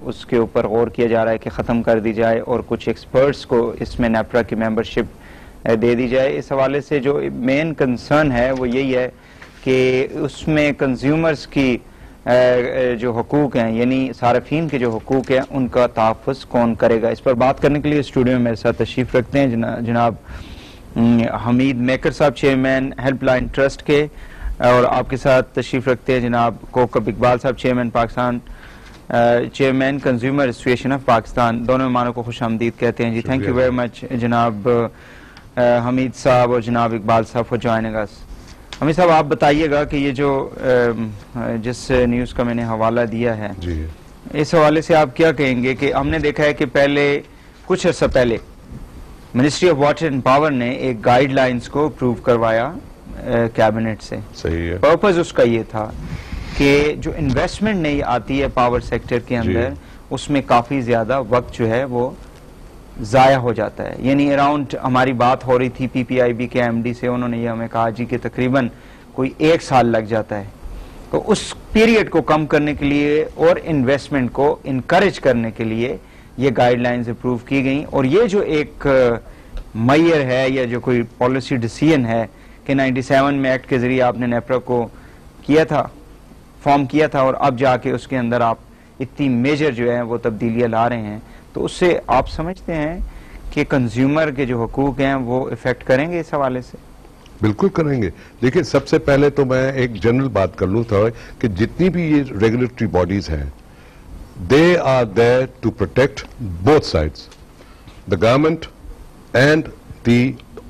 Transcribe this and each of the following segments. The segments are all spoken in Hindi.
उसके ऊपर गौर किया जा रहा है कि ख़त्म कर दी जाए और कुछ एक्सपर्ट्स को इसमें नेपरा की मेंबरशिप दे दी जाए। इस हवाले से जो मेन कंसर्न है वो यही है कि उसमें कंज्यूमर्स की जो हकूक़ हैं, यानी सारफीन के जो हकूक़ हैं, उनका तहफ़्फ़ुज़ कौन करेगा। इस पर बात करने के लिए स्टूडियो में मेरे साथ तशरीफ़ रखते हैं जनाब हमीद मेकर साहब, चेयरमैन हेल्पलाइन ट्रस्ट के, और आपके साथ तशरीफ़ रखते हैं जनाब कोकब इकबाल साहब, chairman Pakistan chairman consumer association of Pakistan. दोनों मेहमानों को खुश आमदीद कहते हैं जी। थैंक यू वेरी मच जनाब हमीद साहब और जनाब इकबाल साहब फॉर जॉइनिंग अस। हमीद साहब, आप बताइएगा कि ये जो जिस न्यूज़ का मैंने हवाला दिया है जी, इस हवाले से आप क्या कहेंगे कि हमने देखा है कि पहले कुछ अर्सा पहले ministry of water and power ने एक गाइडलाइंस को अप्रूव करवाया कैबिनेट से। सही है। पर्पस उसका ये था कि जो इन्वेस्टमेंट नहीं आती है पावर सेक्टर के अंदर, उसमें काफ़ी ज़्यादा वक्त जो है वो ज़ाया हो जाता है। यानी अराउंड हमारी बात हो रही थी PPIB के MD से, उन्होंने ये हमें कहा जी कि तकरीबन कोई 1 साल लग जाता है। तो उस पीरियड को कम करने के लिए और इन्वेस्टमेंट को इनकरेज करने के लिए ये गाइडलाइंस अप्रूव की गई। और ये जो एक मैयर है या जो कोई पॉलिसी डिसीजन है कि 97 में एक्ट के जरिए आपने नेपरा को किया था, फॉर्म किया था, और अब जाके उसके अंदर आप इतनी मेजर जो है वो तब्दीलियां ला रहे हैं, तो उससे आप समझते हैं कि कंज्यूमर के जो हकूक हैं वो इफेक्ट करेंगे इस हवाले से? बिल्कुल करेंगे। देखिए, सबसे पहले तो मैं एक जनरल बात कर लूँ था कि जितनी भी ये रेगुलेटरी बॉडीज हैं, they are there to protect both sides, the government and the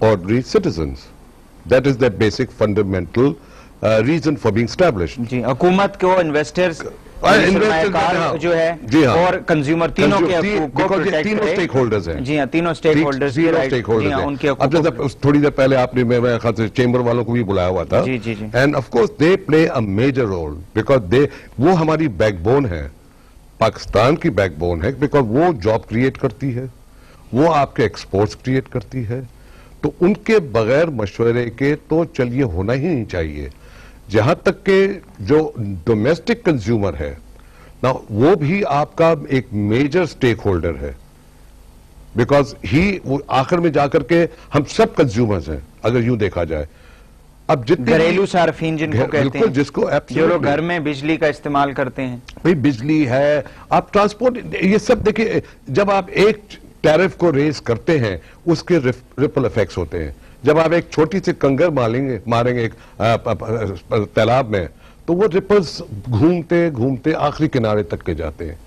ordinary citizens. That is the basic fundamental reason for being established. जी, हुकूमत को इन्वेस्टर्स जो है जी हाँ, और कंज्यूमर तीनों के हकूक को तीनों स्टेक होल्डर्स हैं। जी हाँ, तीनों स्टेक होल्डर्स उनके हकूक। अब थोड़ी देर पहले आपने मेरे ख्याल से चेंबर वालों को भी बुलाया हुआ था। जी जी जी। And of course they play a major role because they, वो हमारी बैकबोन है, पाकिस्तान की बैकबोन है, बिकॉज वो जॉब क्रिएट करती है, वो आपके एक्सपोर्ट्स क्रिएट करती है। तो उनके बगैर मशवरे के तो चलिए होना ही नहीं चाहिए। जहां तक के जो डोमेस्टिक कंज्यूमर है ना, वो भी आपका एक मेजर स्टेक होल्डर है, बिकॉज वो आखिर में जाकर के हम सब कंज्यूमर्स हैं अगर यूं देखा जाए। अब जितने घरेलू सार्फिन जिनको कहते हैं, जिसको जो लोग घर में बिजली का इस्तेमाल करते हैं, भाई बिजली है, आप ट्रांसपोर्ट, ये सब देखिए, जब आप एक टैरिफ को रेज करते हैं उसके रिपल इफेक्ट्स होते हैं। जब आप एक छोटी सी कंगर मारेंगे एक तालाब में, तो वो रिपल्स घूमते घूमते आखिरी किनारे तक के जाते हैं।